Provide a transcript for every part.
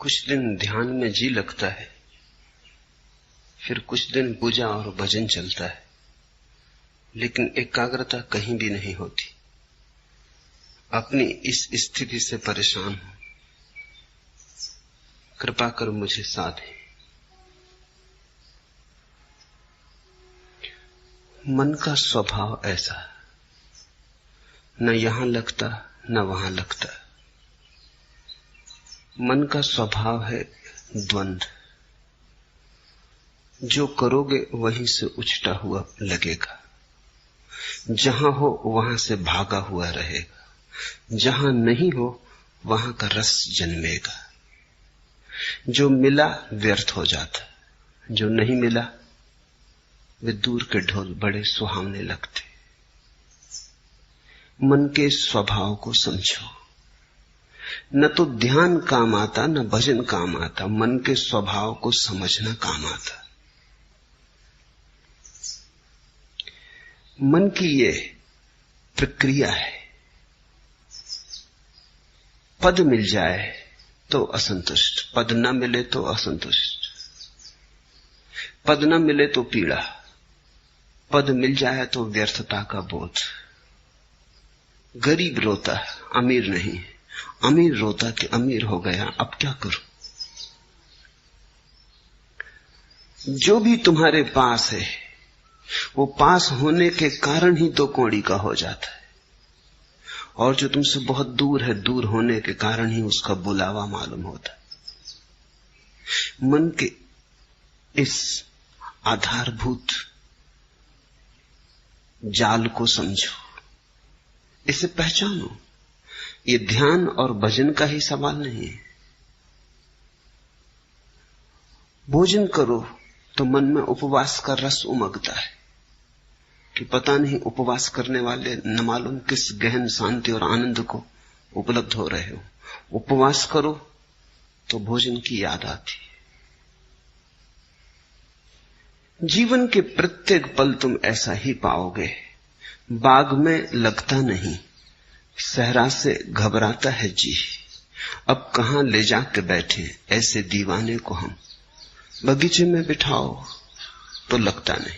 कुछ दिन ध्यान में जी लगता है, फिर कुछ दिन पूजा और भजन चलता है, लेकिन एकाग्रता कहीं भी नहीं होती। अपनी इस स्थिति से परेशान हूं, कृपा कर मुझे साधे। मन का स्वभाव ऐसा, न यहां लगता न वहां लगता। मन का स्वभाव है द्वंद्व। जो करोगे वहीं से उछटा हुआ लगेगा, जहां हो वहां से भागा हुआ रहेगा, जहां नहीं हो वहां का रस जन्मेगा। जो मिला व्यर्थ हो जाता, जो नहीं मिला वे दूर के ढोल बड़े सुहावने लगते। मन के स्वभाव को समझो। न तो ध्यान काम आता न भजन काम आता, मन के स्वभाव को समझना काम आता। मन की ये प्रक्रिया है, पद मिल जाए तो असंतुष्ट, पद न मिले तो असंतुष्ट, पद न मिले तो पीड़ा, पद मिल जाए तो व्यर्थता का बोध। गरीब रोता अमीर नहीं, अमीर रोता कि अमीर हो गया, अब क्या करूं। जो भी तुम्हारे पास है वो पास होने के कारण ही दो कौड़ी का हो जाता है, और जो तुमसे बहुत दूर है, दूर होने के कारण ही उसका बुलावा मालूम होता है। मन के इस आधारभूत जाल को समझो, इसे पहचानो। ये ध्यान और भजन का ही सवाल नहीं है। भोजन करो तो मन में उपवास का रस उमगता है कि पता नहीं उपवास करने वाले न मालूम किस गहन शांति और आनंद को उपलब्ध हो रहे हो। उपवास करो तो भोजन की याद आती है। जीवन के प्रत्येक पल तुम ऐसा ही पाओगे। बाग में लगता नहीं, सहरा से घबराता है जी। अब कहां ले जाके बैठे ऐसे दीवाने को हम। बगीचे में बिठाओ तो लगता नहीं,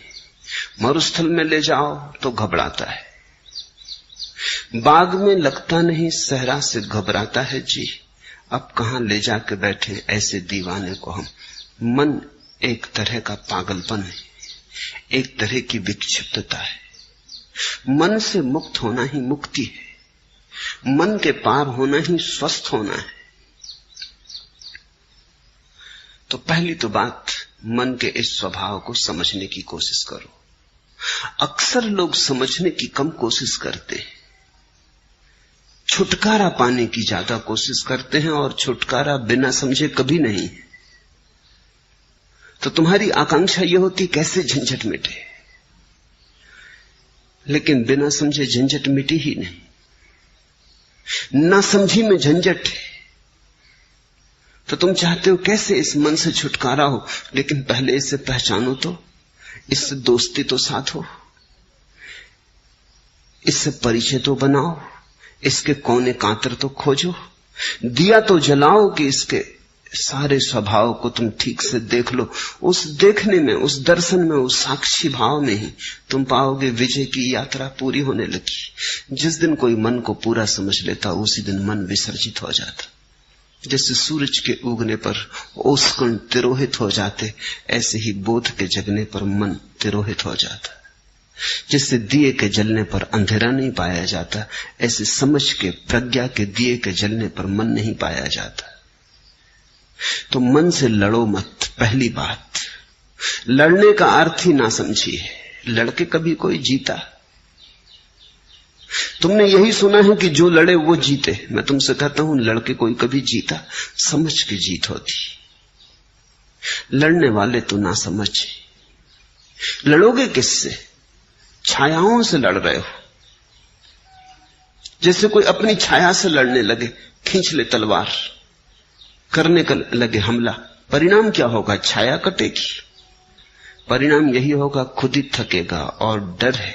मरुस्थल में ले जाओ तो घबराता है। बाग में लगता नहीं, सहरा से घबराता है जी। अब कहां ले जाके बैठे ऐसे दीवाने को हम। मन एक तरह का पागलपन है, एक तरह की विक्षिप्तता है। मन से मुक्त होना ही मुक्ति है, मन के पार होना ही स्वस्थ होना है। तो पहली तो बात, मन के इस स्वभाव को समझने की कोशिश करो। अक्सर लोग समझने की कम कोशिश करते हैं, छुटकारा पाने की ज्यादा कोशिश करते हैं, और छुटकारा बिना समझे कभी नहीं। तो तुम्हारी आकांक्षा यह होती कैसे झंझट मिटे, लेकिन बिना समझे झंझट मिटी ही नहीं। ना समझी में झंझट है, तो तुम चाहते हो कैसे इस मन से छुटकारा हो, लेकिन पहले इसे पहचानो तो, इससे दोस्ती तो साधो, इससे परिचय तो बनाओ, इसके कोने कांतर तो खोजो, दिया तो जलाओ कि इसके सारे स्वभाव को तुम ठीक से देख लो। उस देखने में, उस दर्शन में, उस साक्षी भाव में ही तुम पाओगे विजय की यात्रा पूरी होने लगी। जिस दिन कोई मन को पूरा समझ लेता, उसी दिन मन विसर्जित हो जाता। जैसे सूरज के उगने पर ओसकण तिरोहित हो जाते, ऐसे ही बोध के जगने पर मन तिरोहित हो जाता। जैसे दिए के जलने पर अंधेरा नहीं पाया जाता, ऐसे समझ के, प्रज्ञा के दिए के जलने पर मन नहीं पाया जाता। तो मन से लड़ो मत। पहली बात, लड़ने का अर्थ ही ना समझिए। लड़के कभी कोई जीता? तुमने यही सुना है कि जो लड़े वो जीते। मैं तुमसे कहता हूं, लड़के कोई कभी जीता? समझ के जीत होती। लड़ने वाले तो ना समझ। लड़ोगे किससे? छायाओं से लड़ रहे हो। जैसे कोई अपनी छाया से लड़ने लगे, खींच ले तलवार, करने का लगे हमला। परिणाम क्या होगा? छाया कटेगी। परिणाम यही होगा, खुद ही थकेगा, और डर है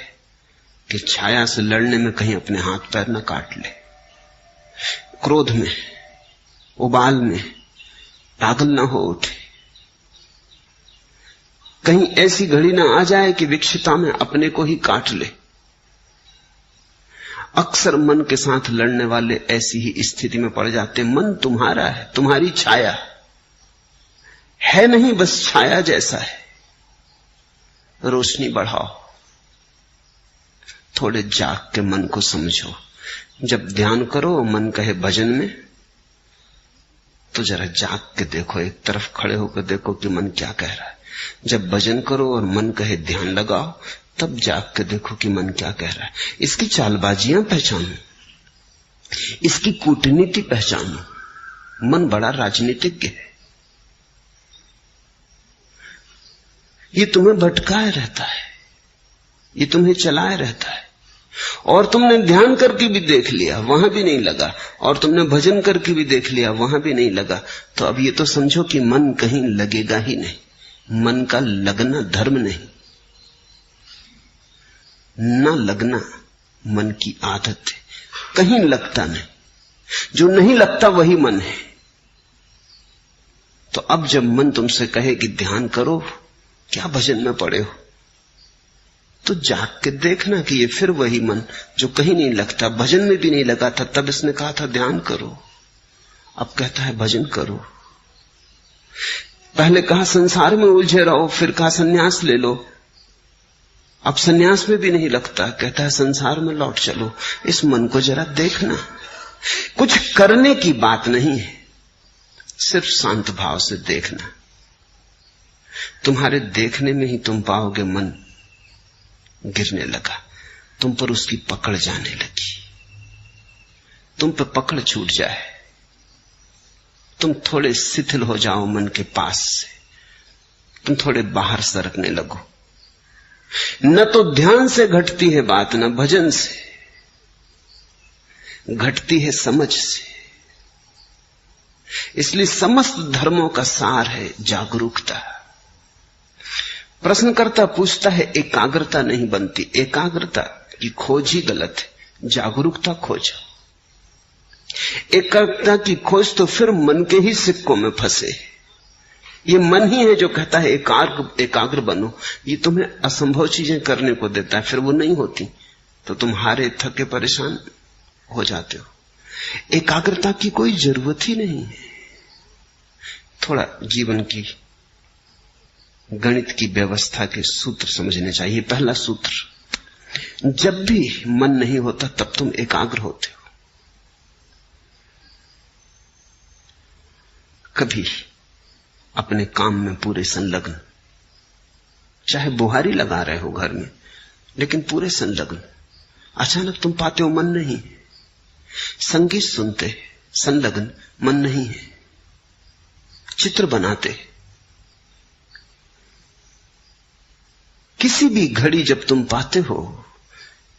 कि छाया से लड़ने में कहीं अपने हाथ पैर न काट ले। क्रोध में, उबाल में, पागल ना हो उठे। कहीं ऐसी घड़ी ना आ जाए कि विक्षिता में अपने को ही काट ले। अक्सर मन के साथ लड़ने वाले ऐसी ही स्थिति में पड़ जाते। मन तुम्हारा है, तुम्हारी छाया है नहीं, बस छाया जैसा है। रोशनी बढ़ाओ, थोड़े जाग के मन को समझो। जब ध्यान करो मन कहे भजन में, तो जरा जाग के देखो, एक तरफ खड़े होकर देखो कि मन क्या कह रहा है। जब भजन करो और मन कहे ध्यान लगाओ, तब जाग के देखो कि मन क्या कह रहा है। इसकी चालबाजियां पहचानो, इसकी कूटनीति पहचानो। मन बड़ा राजनीतिज्ञ है, ये तुम्हें भटकाए रहता है, ये तुम्हें चलाए रहता है। और तुमने ध्यान करके भी देख लिया, वहां भी नहीं लगा, और तुमने भजन करके भी देख लिया, वहां भी नहीं लगा। तो अब ये तो समझो कि मन कहीं लगेगा ही नहीं। मन का लगना धर्म नहीं, ना लगना मन की आदत है। कहीं लगता नहीं, जो नहीं लगता वही मन है। तो अब जब मन तुमसे कहे कि ध्यान करो, क्या भजन में पड़े हो, तो जाग के देखना कि ये फिर वही मन जो कहीं नहीं लगता, भजन में भी नहीं लगा था। तब इसने कहा था ध्यान करो, अब कहता है भजन करो। पहले कहा संसार में उलझे रहो, फिर कहा सन्यास ले लो। अब सन्यास में भी नहीं लगता, कहता है संसार में लौट चलो। इस मन को जरा देखना। कुछ करने की बात नहीं है, सिर्फ शांत भाव से देखना। तुम्हारे देखने में ही तुम पाओगे मन गिरने लगा, तुम पर उसकी पकड़ जाने लगी। तुम पर पकड़ छूट जाए, तुम थोड़े शिथिल हो जाओ मन के पास से, तुम थोड़े बाहर सरकने लगो। न तो ध्यान से घटती है बात, न भजन से घटती है, समझ से। इसलिए समस्त धर्मों का सार है जागरूकता। प्रश्नकर्ता पूछता है एकाग्रता नहीं बनती, एकाग्रता की खोज ही गलत है, जागरूकता खोजो। एकाग्रता की खोज तो फिर मन के ही सिक्कों में फंसे। ये मन ही है जो कहता है एकाग्र बनो। ये तुम्हें असंभव चीजें करने को देता है, फिर वो नहीं होती तो तुम हारे थके परेशान हो जाते हो। एकाग्रता की कोई जरूरत ही नहीं है। थोड़ा जीवन की गणित की व्यवस्था के सूत्र समझने चाहिए। पहला सूत्र, जब भी मन नहीं होता तब तुम एकाग्र होते हो। कभी अपने काम में पूरे संलग्न, चाहे बुहारी लगा रहे हो घर में, लेकिन पूरे संलग्न, अचानक तुम पाते हो मन नहीं है। संगीत सुनते संलग्न, मन नहीं है। चित्र बनाते, किसी भी घड़ी जब तुम पाते हो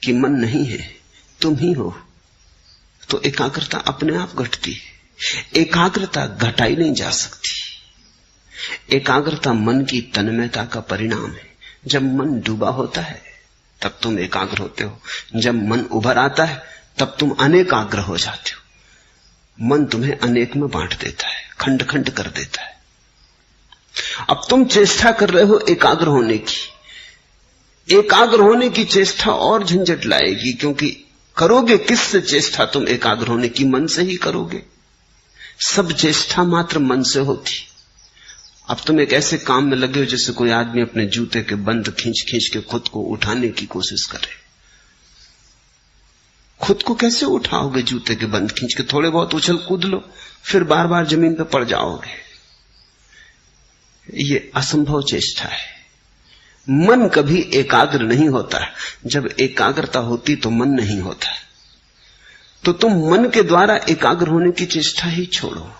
कि मन नहीं है, तुम ही हो, तो एकाग्रता अपने आप घटती है। एकाग्रता घटाई नहीं जा सकती। एकाग्रता मन की तन्मयता का परिणाम है। जब मन डूबा होता है तब तुम एकाग्र होते हो। जब मन उभर आता है तब तुम अनेकाग्र हो जाते हो। मन तुम्हें अनेक में बांट देता है, खंड खंड कर देता है। अब तुम चेष्टा कर रहे हो एकाग्र होने की। एकाग्र होने की चेष्टा और झंझट लाएगी, क्योंकि करोगे किससे चेष्टा तुम एकाग्र होने की? मन से ही करोगे। सब चेष्टा मात्र मन से होती। अब तुम एक ऐसे काम में लगे हो जैसे कोई आदमी अपने जूते के बंद खींच खींच के खुद को उठाने की कोशिश करे। खुद को कैसे उठाओगे जूते के बंद खींच के? थोड़े बहुत उछल कूद लो, फिर बार बार जमीन पर पड़ जाओगे। ये असंभव चेष्टा है। मन कभी एकाग्र नहीं होता। जब एकाग्रता होती तो मन नहीं होता। तो तुम मन के द्वारा एकाग्र होने की चेष्टा ही छोड़ो।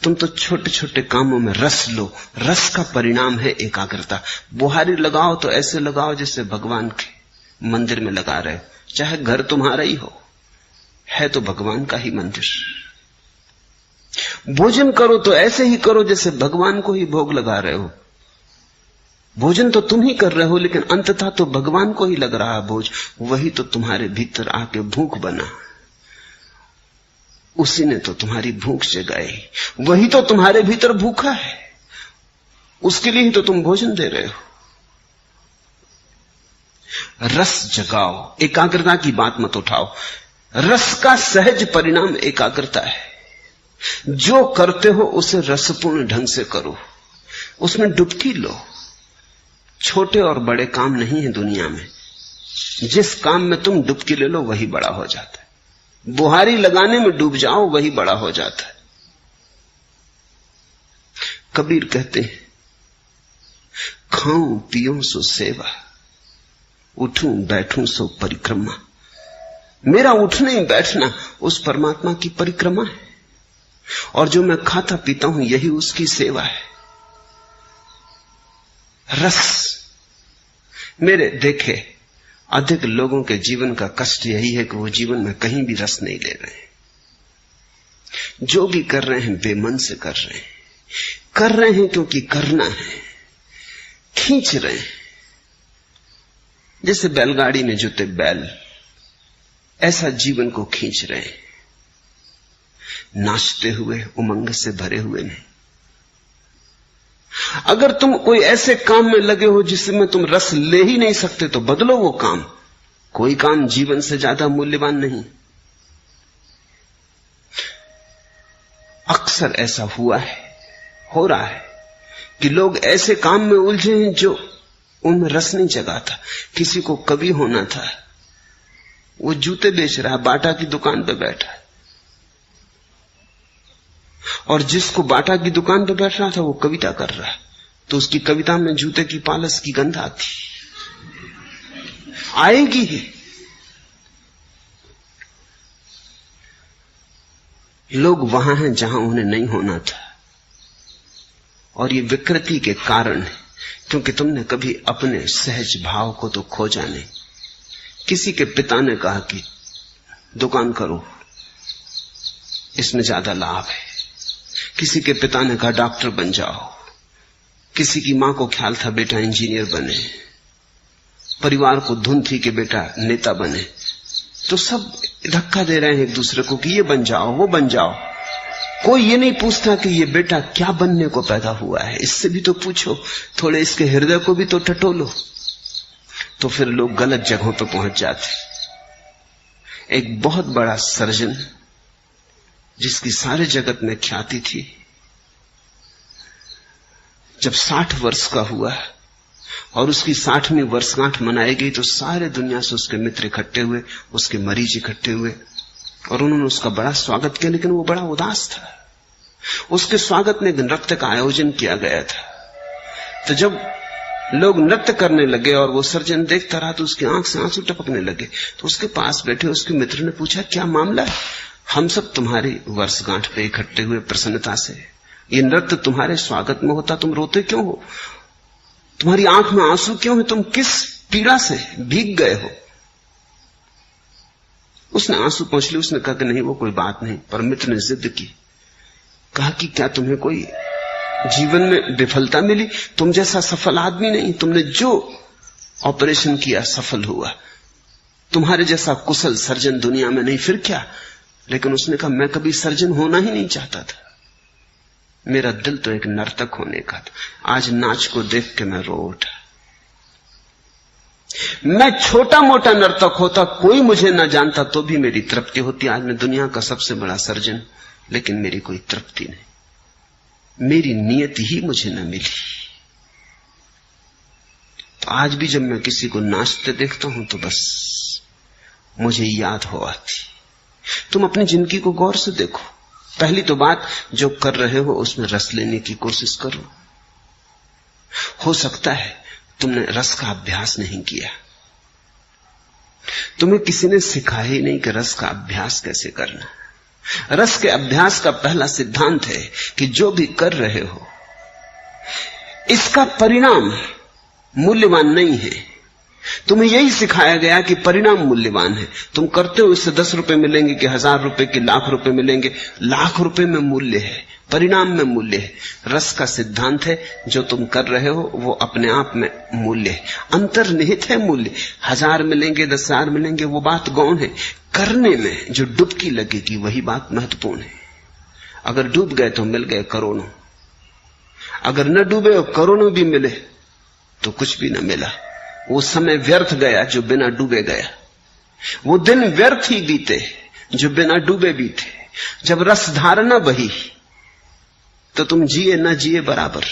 तुम तो छोटे छोटे कामों में रस लो। रस का परिणाम है एकाग्रता। बुहारी लगाओ तो ऐसे लगाओ जैसे भगवान के मंदिर में लगा रहे हो, चाहे घर तुम्हारा ही हो, है तो भगवान का ही मंदिर। भोजन करो तो ऐसे ही करो जैसे भगवान को ही भोग लगा रहे हो। भोजन तो तुम ही कर रहे हो, लेकिन अंततः तो भगवान को ही लग रहा है भोज। वही तो तुम्हारे भीतर आके भूख बना। उसी ने तो तुम्हारी भूख जगाई, वही तो तुम्हारे भीतर भूखा है, उसके लिए ही तो तुम भोजन दे रहे हो। रस जगाओ, एकाग्रता की बात मत उठाओ। रस का सहज परिणाम एकाग्रता है। जो करते हो उसे रसपूर्ण ढंग से करो, उसमें डुबकी लो। छोटे और बड़े काम नहीं है दुनिया में, जिस काम में तुम डुबकी ले लो वही बड़ा हो जाता है। बुहारी लगाने में डूब जाओ, वही बड़ा हो जाता है। कबीर कहते हैं, खाऊं पीऊं सो सेवा, उठूं बैठूं सो परिक्रमा। मेरा उठना ही बैठना उस परमात्मा की परिक्रमा है, और जो मैं खाता पीता हूं यही उसकी सेवा है। रस, मेरे देखे अधिक लोगों के जीवन का कष्ट यही है कि वो जीवन में कहीं भी रस नहीं ले रहे हैं। जो भी कर रहे हैं बेमन से कर रहे हैं क्योंकि करना है, खींच रहे हैं। जैसे बैलगाड़ी में जुते बैल, ऐसा जीवन को खींच रहे हैं, नाचते हुए, उमंग से भरे हुए नहीं। अगर तुम कोई ऐसे काम में लगे हो जिसमें तुम रस ले ही नहीं सकते तो बदलो वो काम। कोई काम जीवन से ज्यादा मूल्यवान नहीं। अक्सर ऐसा हुआ है, हो रहा है कि लोग ऐसे काम में उलझे हैं जो उनमें रस नहीं जगाता। किसी को कवि होना था, वो जूते बेच रहा है, बाटा की दुकान पे बैठा है, और जिसको बाटा की दुकान पे बैठ रहा था वो कविता कर रहा है, तो उसकी कविता में जूते की पालस की गंध आती, आएगी ही। लोग वहां हैं जहां उन्हें नहीं होना था, और ये विकृति के कारण है क्योंकि तुमने कभी अपने सहज भाव को तो खोजा नहीं। किसी के पिता ने कहा कि दुकान करो, इसमें ज्यादा लाभ है। किसी के पिता ने कहा डॉक्टर बन जाओ। किसी की मां को ख्याल था बेटा इंजीनियर बने। परिवार को धुन थी कि बेटा नेता बने। तो सब धक्का दे रहे हैं एक दूसरे को कि ये बन जाओ, वो बन जाओ। कोई ये नहीं पूछता कि ये बेटा क्या बनने को पैदा हुआ है, इससे भी तो पूछो, थोड़े इसके हृदय को भी तो टटोलो। तो फिर लोग गलत जगहों पर पहुंच जाते। एक बहुत बड़ा सर्जन जिसकी सारे जगत में ख्याति थी, जब 60 वर्ष का हुआ और उसकी 60वीं वर्षगांठ मनाई गई तो सारे दुनिया से उसके मित्र इकट्ठे हुए, उसके मरीज इकट्ठे हुए, और उन्होंने उसका बड़ा स्वागत किया। लेकिन वो बड़ा उदास था। उसके स्वागत में नृत्य का आयोजन किया गया था। तो जब लोग नृत्य करने लगे और वो सर्जन देखता रहा तो उसकी आंख से आंसू टपकने लगे। तो उसके पास बैठे उसके मित्र ने पूछा, क्या मामला है? हम सब तुम्हारी वर्षगांठ पे इकट्ठे हुए प्रसन्नता से, ये नृत्य तुम्हारे स्वागत में होता, तुम रोते क्यों हो? तुम्हारी आंख में आंसू क्यों है? तुम किस पीड़ा से भीग गए हो? उसने आंसू पोंछ लिए। उसने कहा कि नहीं, वो कोई बात नहीं। पर मित्र ने जिद की, कहा कि क्या तुम्हें कोई जीवन में विफलता मिली? तुम जैसा सफल आदमी नहीं, तुमने जो ऑपरेशन किया सफल हुआ, तुम्हारे जैसा कुशल सर्जन दुनिया में नहीं, फिर क्या? लेकिन उसने कहा, मैं कभी सर्जन होना ही नहीं चाहता था। मेरा दिल तो एक नर्तक होने का था। आज नाच को देख के मैं रो उठा। मैं छोटा मोटा नर्तक होता, कोई मुझे ना जानता तो भी मेरी तृप्ति होती। आज मैं दुनिया का सबसे बड़ा सर्जन, लेकिन मेरी कोई तृप्ति नहीं, मेरी नियत ही मुझे न मिली। तो आज भी जब मैं किसी को नाचते देखता हूं तो बस मुझे याद हो आती। तुम अपनी जिंदगी को गौर से देखो। पहली तो बात, जो कर रहे हो उसमें रस लेने की कोशिश करो। हो सकता है तुमने रस का अभ्यास नहीं किया, तुम्हें किसी ने सिखाया ही नहीं कि रस का अभ्यास कैसे करना। रस के अभ्यास का पहला सिद्धांत है कि जो भी कर रहे हो इसका परिणाम मूल्यवान नहीं है। तुम्हें यही सिखाया गया कि परिणाम मूल्यवान है। तुम करते हो, इससे 10 रुपए मिलेंगे कि 1000 रुपए कि लाख रुपए मिलेंगे। लाख रुपए में मूल्य है, परिणाम में मूल्य है। रस का सिद्धांत है, जो तुम कर रहे हो वो अपने आप में मूल्य है, अंतर्निहित है मूल्य। 1000 मिलेंगे 10,000 मिलेंगे वो बात गौण है। करने में जो डुबकी लगेगी वही बात महत्वपूर्ण है। अगर डूब गए तो मिल गए करोड़ों, अगर न डूबे और करोड़ों भी मिले तो कुछ भी न मिला। वो समय व्यर्थ गया जो बिना डूबे गया, वो दिन व्यर्थ ही बीते जो बिना डूबे बीते। जब रस धारणा बही तो तुम जिए न जिए बराबर।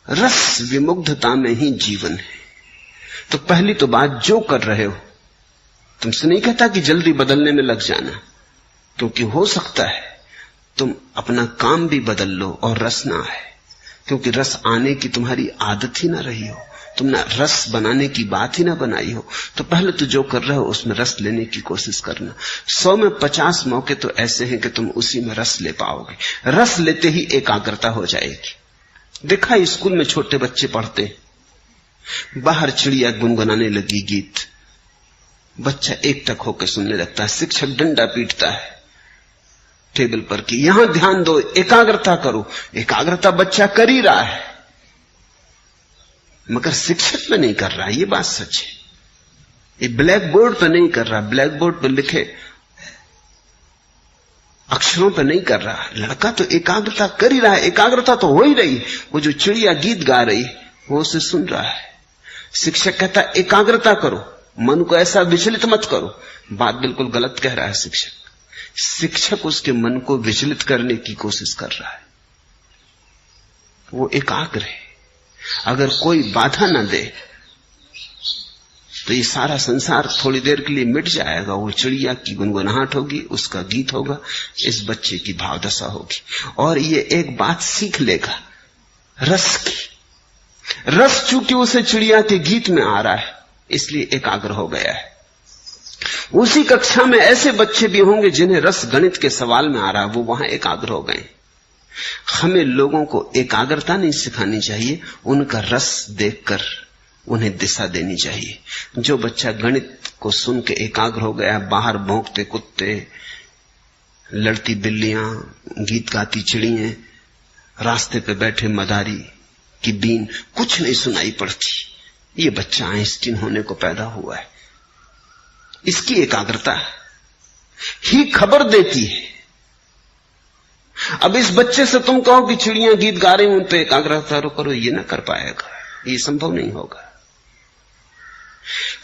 रस विमुग्धता में ही जीवन है। तो पहली तो बात, जो कर रहे हो, तुमसे नहीं कहता कि जल्दी बदलने में लग जाना, क्योंकि हो सकता है तुम अपना काम भी बदल लो और रस ना आए, क्योंकि रस आने की तुम्हारी आदत ही ना रही हो, तुमने रस बनाने की बात ही ना बनाई हो। तो पहले तो जो कर रहे हो उसमें रस लेने की कोशिश करना। 100 में 50 मौके तो ऐसे हैं कि तुम उसी में रस ले पाओगे। रस लेते ही एकाग्रता हो जाएगी। देखा, स्कूल में छोटे बच्चे पढ़ते, बाहर चिड़िया गुनगुनाने लगी गीत, बच्चा एक टक होकर सुनने लगता है। शिक्षक डंडा पीटता है टेबल पर कि यहां ध्यान दो, एकाग्रता करो। एकाग्रता बच्चा कर ही रहा है, मगर शिक्षक पे नहीं कर रहा, ये बात सच है। ये ब्लैक बोर्ड पे नहीं कर रहा, ब्लैक बोर्ड पे लिखे अक्षरों पे नहीं कर रहा। लड़का तो एकाग्रता कर ही रहा है, एकाग्रता तो हो ही रही। वो जो चिड़िया गीत गा रही वो उसे सुन रहा है। शिक्षक कहता है एकाग्रता करो, मन को ऐसा विचलित मत करो। बात बिल्कुल गलत कह रहा है शिक्षक। शिक्षक उसके मन को विचलित करने की कोशिश कर रहा है। वो एकाग्र है। अगर कोई बाधा न दे तो ये सारा संसार थोड़ी देर के लिए मिट जाएगा। वो चिड़िया की गुनगुनाहट होगी, उसका गीत होगा, इस बच्चे की भावदशा होगी, और ये एक बात सीख लेगा, रस की। रस चूंकि उसे चिड़िया के गीत में आ रहा है, इसलिए एकाग्र हो गया है। उसी कक्षा में ऐसे बच्चे भी होंगे जिन्हें रस गणित के सवाल में आ रहा है, वो वहां एकाग्र हो गए। हमें लोगों को एकाग्रता नहीं सिखानी चाहिए, उनका रस देखकर उन्हें दिशा देनी चाहिए। जो बच्चा गणित को सुन के एकाग्र हो गया, बाहर भौंकते कुत्ते, लड़ती बिल्लियां, गीत गाती चिड़ियां, रास्ते पे बैठे मदारी की बीन कुछ नहीं सुनाई पड़ती, ये बच्चा आइंस्टीन होने को पैदा हुआ है। इसकी एकाग्रता ही खबर देती है। अब इस बच्चे से तुम कहो कि चिड़ियां गीत गा रही, उन पे एकाग्रता करो, ये ना कर पाएगा, ये संभव नहीं होगा।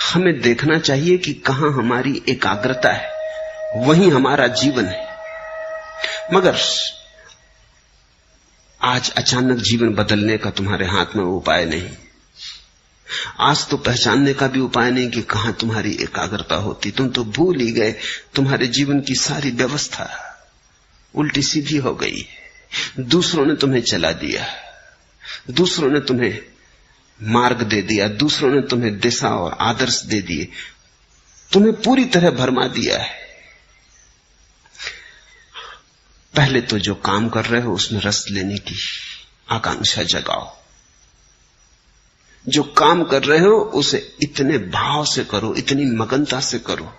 हमें देखना चाहिए कि कहां हमारी एकाग्रता है, वहीं हमारा जीवन है। मगर आज अचानक जीवन बदलने का तुम्हारे हाथ में उपाय नहीं। आज तो पहचानने का भी उपाय नहीं कि कहां तुम्हारी एकाग्रता होती। तुम तो भूल ही गए, तुम्हारे जीवन की सारी व्यवस्था उल्टी सीधी हो गई। दूसरों ने तुम्हें चला दिया, दूसरों ने तुम्हें मार्ग दे दिया, दूसरों ने तुम्हें दिशा और आदर्श दे दिए, तुम्हें पूरी तरह भरमा दिया है। पहले तो जो काम कर रहे हो उसमें रस लेने की आकांक्षा जगाओ। जो काम कर रहे हो उसे इतने भाव से करो, इतनी मगनता से करो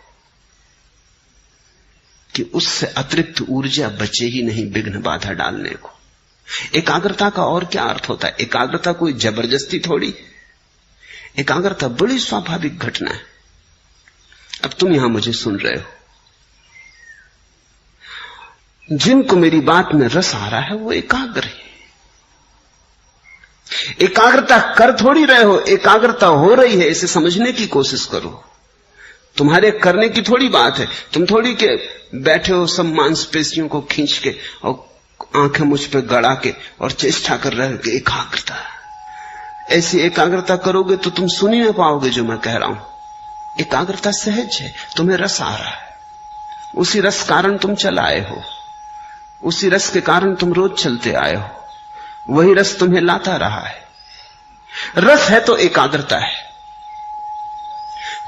कि उससे अतिरिक्त ऊर्जा बचे ही नहीं विघ्न बाधा डालने को। एकाग्रता का और क्या अर्थ होता है? एकाग्रता कोई जबरदस्ती थोड़ी, एकाग्रता बड़ी स्वाभाविक घटना है। अब तुम यहां मुझे सुन रहे हो, जिनको मेरी बात में रस आ रहा है वो एकाग्र है। एकाग्रता कर थोड़ी रहे हो, एकाग्रता हो रही है, इसे समझने की कोशिश करो। तुम्हारे करने की थोड़ी बात है। तुम थोड़ी के बैठे हो सब मांसपेशियों को खींच के और आंखें मुझ पे गड़ा के और चेष्टा कर रहे हो कि एकाग्रता। ऐसी एकाग्रता करोगे तो तुम सुन ही ना पाओगे जो मैं कह रहा हूं। एकाग्रता सहज है, तुम्हें रस आ रहा है, उसी रस कारण तुम चल आए हो, उसी रस के कारण तुम रोज चलते आए हो, वही रस तुम्हें लाता रहा है। रस है तो एकाग्रता है,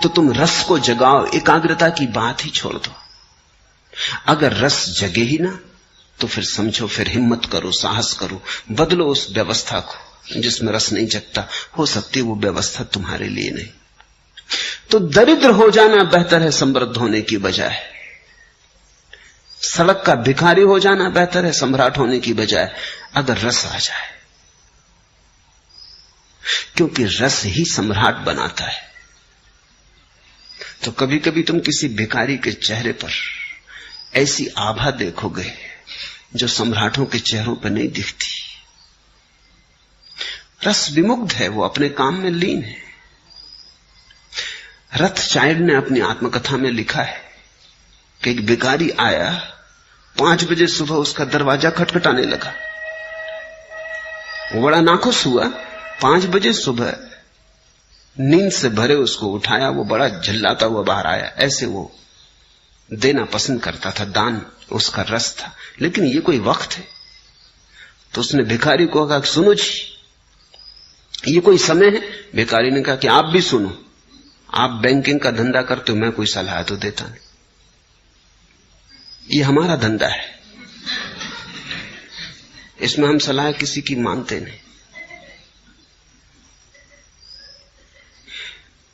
तो तुम रस को जगाओ, एकाग्रता की बात ही छोड़ दो। अगर रस जगे ही ना तो फिर समझो, फिर हिम्मत करो, साहस करो, बदलो उस व्यवस्था को जिसमें रस नहीं जगता। हो सकती है वो व्यवस्था तुम्हारे लिए नहीं। तो दरिद्र हो जाना बेहतर है समृद्ध होने की बजाय। सड़क का भिखारी हो जाना बेहतर है सम्राट होने की बजाय, अगर रस आ जाए, क्योंकि रस ही सम्राट बनाता है। तो कभी कभी तुम किसी भिखारी के चेहरे पर ऐसी आभा देखोगे जो सम्राटों के चेहरों पर नहीं दिखती। रस विमुग्ध है, वो अपने काम में लीन है। रथचाइल्ड ने अपनी आत्मकथा में लिखा है कि एक भिखारी आया, 5 बजे सुबह उसका दरवाजा खटखटाने लगा। वो बड़ा नाखुश हुआ। 5 बजे सुबह नींद से भरे उसको उठाया। वो बड़ा झल्लाता हुआ बाहर आया। ऐसे वो देना पसंद करता था, दान उसका रस था। लेकिन ये कोई वक्त है? तो उसने भिखारी को कहा, सुनो जी, ये कोई समय है? भिखारी ने कहा कि आप भी सुनो, आप बैंकिंग का धंधा करते हो, मैं कोई सलाह तो देता नहीं, ये हमारा धंधा है, इसमें हम सलाह किसी की मानते नहीं।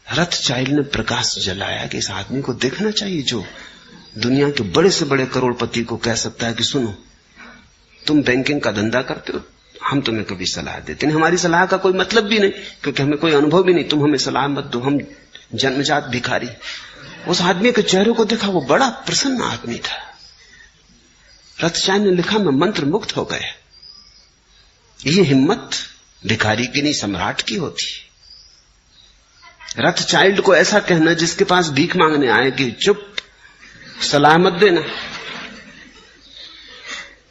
रथचाइल्ड ने प्रकाश जलाया कि इस आदमी को देखना चाहिए जो दुनिया के बड़े से बड़े करोड़पति को कह सकता है कि सुनो, तुम बैंकिंग का धंधा करते हो, हम तुम्हें कभी सलाह देते नहीं, हमारी सलाह का कोई मतलब भी नहीं, क्योंकि हमें कोई अनुभव भी नहीं, तुम हमें सलाह मत दो, हम जन्मजात भिखारी। उस आदमी के चेहरे को देखा, वो बड़ा प्रसन्न आदमी था। रथचाइल्ड ने लिखा, मैं मंत्र मुक्त हो गया। ये हिम्मत भिखारी की नहीं, सम्राट की होती। रथचाइल्ड को ऐसा कहना जिसके पास भीख मांगने आए कि चुप, सलाह मत देना,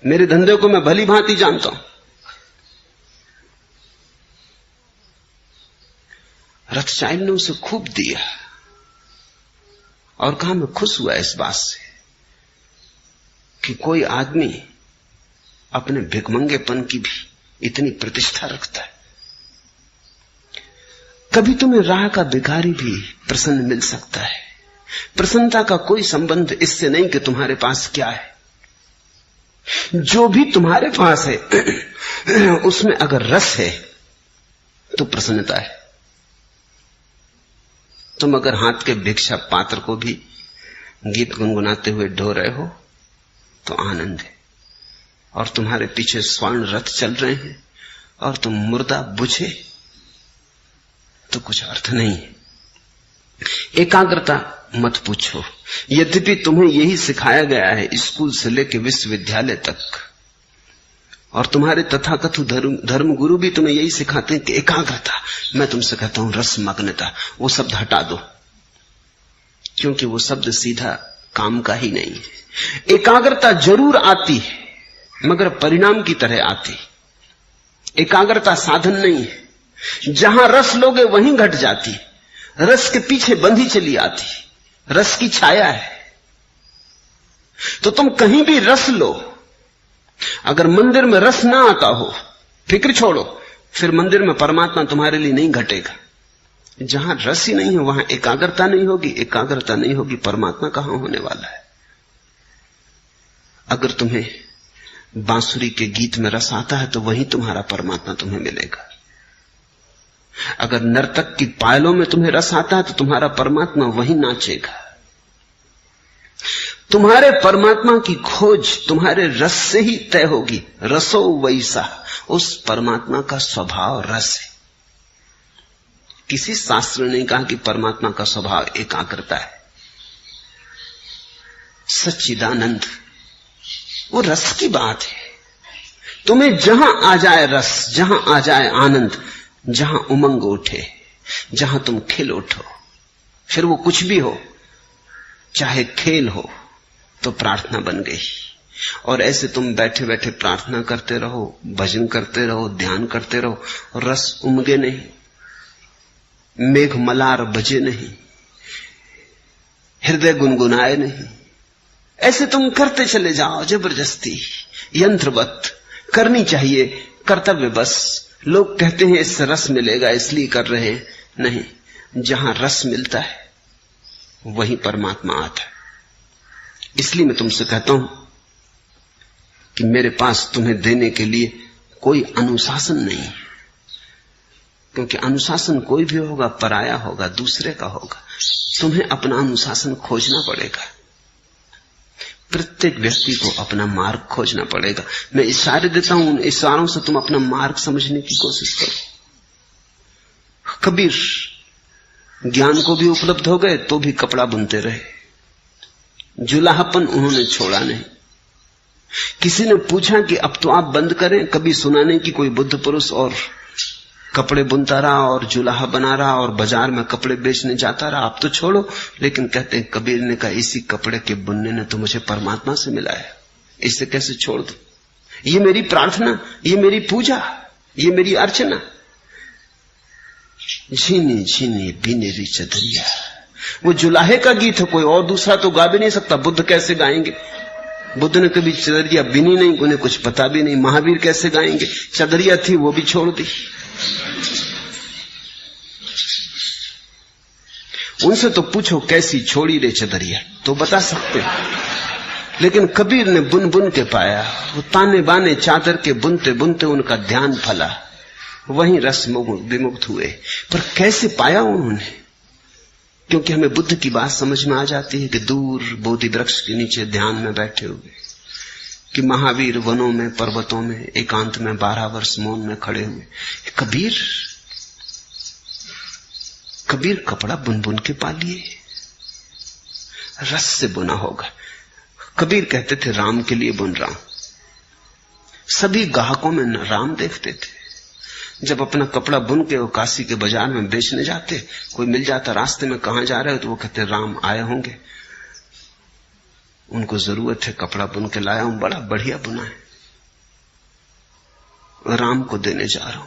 मेरे धंधे को मैं भली भांति जानता हूं। रथचाइल्ड ने उसे खूब दिया और कहा, मैं खुश हुआ इस बात से कि कोई आदमी अपने भिखमंगेपन की भी इतनी प्रतिष्ठा रखता है। कभी तुम्हें राह का भिखारी भी प्रसन्न मिल सकता है। प्रसन्नता का कोई संबंध इससे नहीं कि तुम्हारे पास क्या है। जो भी तुम्हारे पास है उसमें अगर रस है तो प्रसन्नता है। तुम अगर हाथ के भिक्षा पात्र को भी गीत गुनगुनाते हुए ढो रहे हो तो आनंद है, और तुम्हारे पीछे स्वर्ण रथ चल रहे हैं और तुम मुर्दा बुझे तो कुछ अर्थ नहीं है। एकाग्रता मत पूछो। यद्यपि तुम्हें यही सिखाया गया है स्कूल से लेकर विश्वविद्यालय तक, और तुम्हारे तथाकथित धर्म गुरु भी तुम्हें यही सिखाते हैं कि एकाग्रता। मैं तुमसे कहता हूं रसमग्नता, वो शब्द हटा दो, क्योंकि वो शब्द सीधा काम का ही नहीं है। एकाग्रता जरूर आती है मगर परिणाम की तरह आती। एकाग्रता साधन नहीं है। जहां रस लोगे वहीं घट जाती, रस के पीछे बंधी चली आती, रस की छाया है। तो तुम कहीं भी रस लो, अगर मंदिर में रस ना आता हो, फिक्र छोड़ो, फिर मंदिर में परमात्मा तुम्हारे लिए नहीं घटेगा। जहां रस ही नहीं है वहां एकाग्रता नहीं होगी, एकाग्रता नहीं होगी, परमात्मा कहां होने वाला है। अगर तुम्हें बांसुरी के गीत में रस आता है तो वहीं तुम्हारा परमात्मा तुम्हें मिलेगा। अगर नर्तक की पायलों में तुम्हें रस आता है तो तुम्हारा परमात्मा वहीं नाचेगा। तुम्हारे परमात्मा की खोज तुम्हारे रस से ही तय होगी। रसो वैसा, उस परमात्मा का स्वभाव रस है। किसी शास्त्र ने कहा कि परमात्मा का स्वभाव एकाग्रता है। सच्चिदानंद वो रस की बात है। तुम्हें जहां आ जाए रस, जहां आ जाए आनंद, जहां उमंग उठे, जहां तुम खिल उठो, फिर वो कुछ भी हो, चाहे खेल हो तो प्रार्थना बन गई। और ऐसे तुम बैठे बैठे प्रार्थना करते रहो, भजन करते रहो, ध्यान करते रहो, रस उमगे नहीं, मेघ मलार बजे नहीं, हृदय गुनगुनाए नहीं। ऐसे तुम करते चले जाओ जबरदस्ती, यंत्रवत। करनी चाहिए कर्तव्य बस। लोग कहते हैं इससे रस मिलेगा इसलिए कर रहे हैं, नहीं। जहां रस मिलता है वहीं परमात्मा आता है। इसलिए मैं तुमसे कहता हूं कि मेरे पास तुम्हें देने के लिए कोई अनुशासन नहीं, क्योंकि अनुशासन कोई भी होगा पराया होगा, दूसरे का होगा। तुम्हें अपना अनुशासन खोजना पड़ेगा। प्रत्येक व्यक्ति को अपना मार्ग खोजना पड़ेगा। मैं इशारे देता हूं, उन इशारों से तुम अपना मार्ग समझने की कोशिश करो। कबीर ज्ञान को भी उपलब्ध हो गए तो भी कपड़ा बुनते रहे। जुलाहापन उन्होंने छोड़ा नहीं। किसी ने पूछा कि अब तो आप बंद करें, कभी सुना नहीं कि कोई बुद्ध पुरुष और कपड़े बुनता रहा और जुलाहा बना रहा और बाजार में कपड़े बेचने जाता रहा, आप तो छोड़ो। लेकिन कहते हैं कबीर ने कहा इसी कपड़े के बुनने ने तो मुझे परमात्मा से मिलाया, इसे कैसे छोड़ दूं? ये मेरी प्रार्थना, ये मेरी पूजा, ये मेरी अर्चना। झीनी झीनी बीनेरी चदरिया, वो जुलाहे का गीत है, कोई और दूसरा तो गा भी नहीं सकता। बुद्ध कैसे गाएंगे? बुद्ध ने कभी चदरिया बिनी नहीं, उन्हें कुछ पता भी नहीं। महावीर कैसे गाएंगे? चदरिया थी वो भी छोड़ दी। उनसे तो पूछो कैसी छोड़ी रे चदरिया, तो बता सकते। लेकिन कबीर ने बुन बुन के पाया। वो ताने बाने चादर के बुनते बुनते उनका ध्यान फला, वहीं रस विमुक्त हुए। पर कैसे पाया उन्होंने? क्योंकि हमें बुद्ध की बात समझ में आ जाती है कि दूर बोधि वृक्ष के नीचे ध्यान में बैठे हुए, कि महावीर वनों में पर्वतों में एकांत में 12 वर्ष मौन में खड़े हुए। कबीर कपड़ा बुन बुन के पा लिए, रस से बुना होगा। कबीर कहते थे राम के लिए बुन रहा हूं। सभी ग्राहकों में राम देखते थे। जब अपना कपड़ा बुन के वो काशी के बाजार में बेचने जाते, कोई मिल जाता रास्ते में, कहां जा रहे हो, तो वो कहते राम आए होंगे, उनको जरूरत है, कपड़ा बुन के लाया हूं, बड़ा बढ़िया बुना है, राम को देने जा रहा हूं।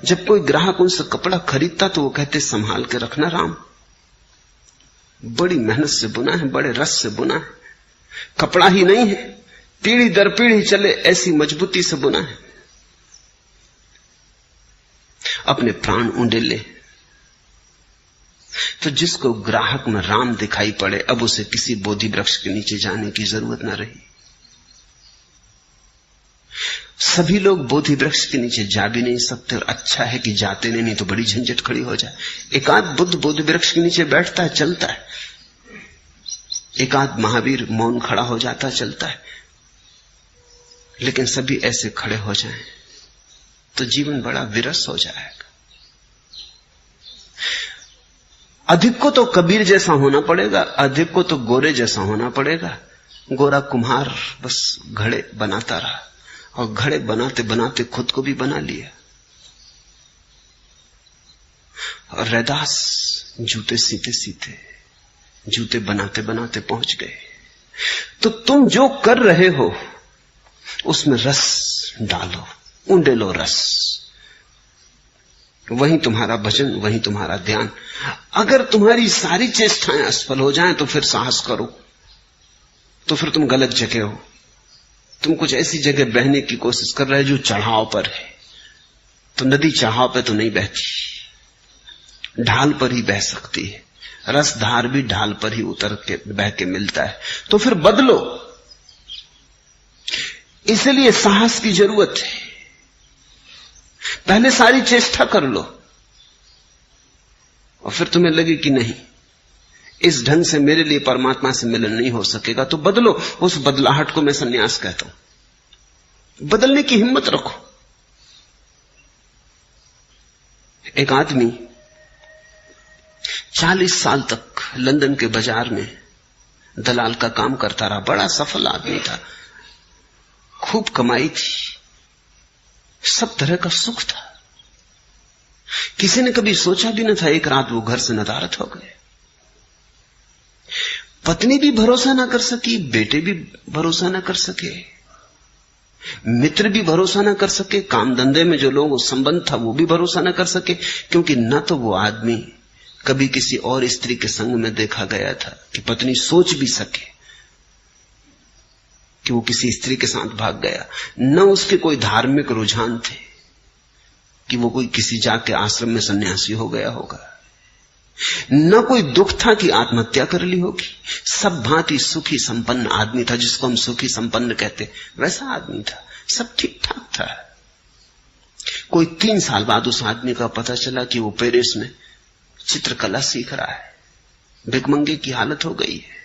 जब कोई ग्राहक उनसे कपड़ा खरीदता तो वो कहते संभाल के रखना राम, बड़ी मेहनत से बुना है, बड़े रस से बुना है, कपड़ा ही नहीं है, पीढ़ी दर पीढ़ी चले ऐसी मजबूती से बुना है। अपने प्राण उंडेले। तो जिसको ग्राहक में राम दिखाई पड़े, अब उसे किसी बोधि वृक्ष के नीचे जाने की जरूरत न रही। सभी लोग बोधि वृक्ष के नीचे जा भी नहीं सकते, और अच्छा है कि जाते नहीं तो बड़ी झंझट खड़ी हो जाए। एकाध बुद्ध बोधि वृक्ष के नीचे बैठता है, चलता है, एकाध महावीर मौन खड़ा हो जाता है, चलता है। लेकिन सभी ऐसे खड़े हो जाएं तो जीवन बड़ा विरस हो जाएगा। अधिक को तो कबीर जैसा होना पड़ेगा, अधिक को तो गोरे जैसा होना पड़ेगा। गोरा कुम्हार बस घड़े बनाता रहा, और घड़े बनाते बनाते खुद को भी बना लिया। और रैदास जूते सीते सीते, जूते बनाते बनाते पहुंच गए। तो तुम जो कर रहे हो उसमें रस डालो, ऊंडे लो रस, वहीं तुम्हारा भजन, वहीं तुम्हारा ध्यान। अगर तुम्हारी सारी चेष्टाएं असफल हो जाएं तो फिर साहस करो, तो फिर तुम गलत जगह हो। तुम कुछ ऐसी जगह बहने की कोशिश कर रहे हो जो चढ़ाव पर है। तो नदी चढ़ाव पे तो नहीं बहती, ढाल पर ही बह सकती है। रसधार भी ढाल पर ही उतर के बह के मिलता है। तो फिर बदलो, इसलिए साहस की जरूरत है। पहले सारी चेष्टा कर लो, और फिर तुम्हें लगे कि नहीं, इस ढंग से मेरे लिए परमात्मा से मिलन नहीं हो सकेगा, तो बदलो। उस बदलाहट को मैं संन्यास कहता हूं। बदलने की हिम्मत रखो। एक आदमी 40 साल तक लंदन के बाजार में दलाल का काम करता रहा। बड़ा सफल आदमी था, खूब कमाई थी, सब तरह का सुख था। किसी ने कभी सोचा भी न था एक रात वो घर से नदारद हो गए। पत्नी भी भरोसा ना कर सकी, बेटे भी भरोसा ना कर सके, मित्र भी भरोसा ना कर सके, काम धंधे में जो लोग संबंध था वो भी भरोसा ना कर सके। क्योंकि न तो वो आदमी कभी किसी और स्त्री के संग में देखा गया था कि पत्नी सोच भी सके कि वो किसी स्त्री के साथ भाग गया, न उसके कोई धार्मिक रुझान थे कि वो कोई किसी जाके आश्रम में सन्यासी हो गया होगा, न कोई दुख था कि आत्महत्या कर ली होगी। सब भांति सुखी संपन्न आदमी था, जिसको हम सुखी संपन्न कहते, वैसा आदमी था, सब ठीक ठाक था। कोई 3 साल बाद उस आदमी का पता चला कि वो पेरिस में चित्रकला सीख रहा है, भिखमंगे की हालत हो गई है।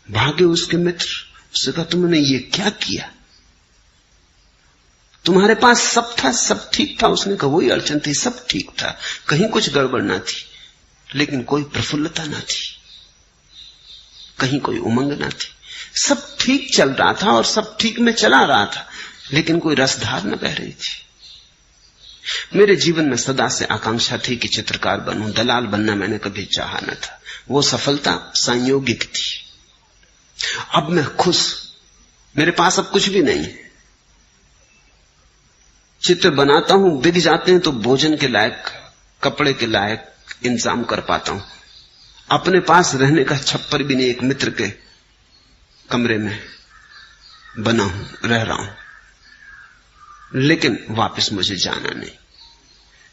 भागे उसके मित्र, उसने कहा तुमने ये क्या किया? तुम्हारे पास सब था, सब ठीक था। उसने कहा वही अड़चन थी, सब ठीक था, कहीं कुछ गड़बड़ ना थी। लेकिन कोई प्रफुल्लता ना थी, कहीं कोई उमंग ना थी। सब ठीक चल रहा था और सब ठीक में चला रहा था, लेकिन कोई रसधार न बह रही थी। मेरे जीवन में सदा से आकांक्षा थी कि चित्रकार बनूं, दलाल बनना मैंने कभी चाहा न था। वो सफलता संयोगिक थी। अब मैं खुश, मेरे पास अब कुछ भी नहीं है। चित्र बनाता हूं, बिक जाते हैं तो भोजन के लायक, कपड़े के लायक इंतजाम कर पाता हूं। अपने पास रहने का छप्पर भी नहीं, एक मित्र के कमरे में बना हूं, रह रहा हूं, लेकिन वापस मुझे जाना नहीं।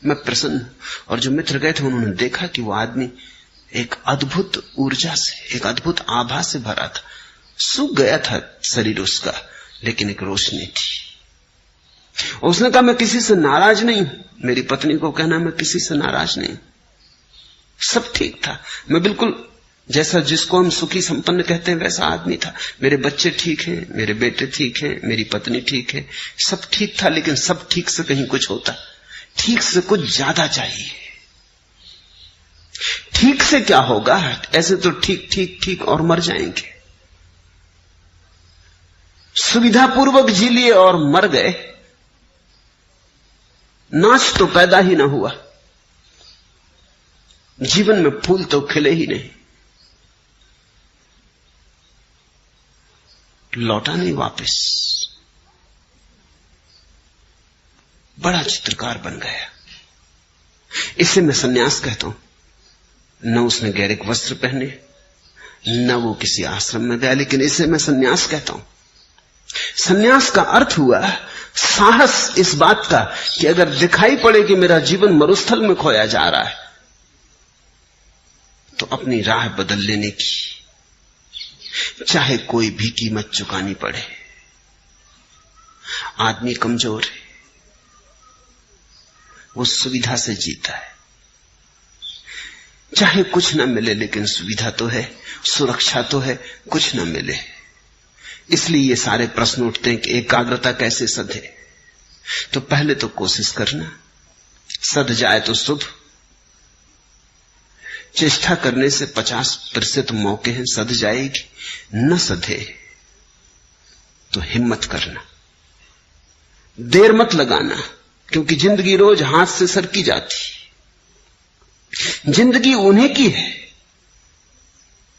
मैं प्रसन्न। और जो मित्र गए थे उन्होंने देखा कि वो आदमी एक अद्भुत ऊर्जा से, एक अद्भुत आभा से भरा था। सूख गया था शरीर उसका, लेकिन एक रोशनी थी। उसने कहा मैं किसी से नाराज नहीं हूं। मेरी पत्नी को कहना मैं किसी से नाराज नहीं, सब ठीक था। मैं बिल्कुल जैसा जिसको हम सुखी संपन्न कहते हैं वैसा आदमी था। मेरे बच्चे ठीक हैं, मेरे बेटे ठीक हैं, मेरी पत्नी ठीक है, सब ठीक था। लेकिन सब ठीक से कहीं कुछ होता, ठीक से कुछ ज्यादा चाहिए। ठीक से क्या होगा, ऐसे तो ठीक ठीक ठीक और मर जाएंगे। सुविधापूर्वक जी लिए और मर गए, नाच तो पैदा ही ना हुआ, जीवन में फूल तो खिले ही नहीं, लौटा नहीं वापस। बड़ा चित्रकार बन गया। इसे मैं सन्यास कहता हूं। न उसने गैरिक वस्त्र पहने, न वो किसी आश्रम में गया, लेकिन इसे मैं सन्यास कहता हूं। सन्यास का अर्थ हुआ साहस इस बात का कि अगर दिखाई पड़े कि मेरा जीवन मरुस्थल में खोया जा रहा है, तो अपनी राह बदल लेने की, चाहे कोई भी कीमत चुकानी पड़े। आदमी कमजोर है, वो सुविधा से जीता है। चाहे कुछ न मिले, लेकिन सुविधा तो है, सुरक्षा तो है, कुछ न मिले। इसलिए ये सारे प्रश्न उठते हैं कि एकाग्रता कैसे सधे। तो पहले तो कोशिश करना, सध जाए तो शुभ। चेष्टा करने से 50% मौके हैं सध जाएगी, न सधे तो हिम्मत करना, देर मत लगाना, क्योंकि जिंदगी रोज हाथ से सरकी जाती। जिंदगी उन्हीं की है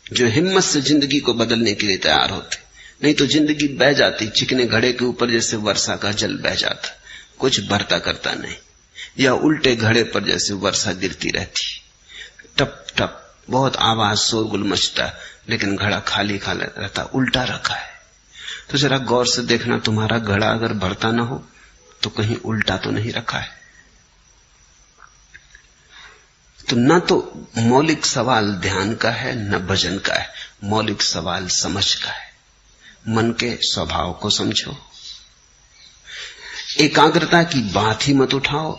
जो हिम्मत से जिंदगी को बदलने के लिए तैयार होते, नहीं तो जिंदगी बह जाती चिकने घड़े के ऊपर, जैसे वर्षा का जल बह जाता, कुछ भरता करता नहीं, या उल्टे घड़े पर जैसे वर्षा गिरती रहती, टप टप बहुत आवाज शोरगुल मचता, लेकिन घड़ा खाली खाली रहता, उल्टा रखा है। तो जरा गौर से देखना, तुम्हारा घड़ा अगर भरता ना हो तो कहीं उल्टा तो नहीं रखा है। तो न तो मौलिक सवाल ध्यान का है, न भजन का है, मौलिक सवाल समझ का है। मन के स्वभाव को समझो, एकाग्रता की बात ही मत उठाओ,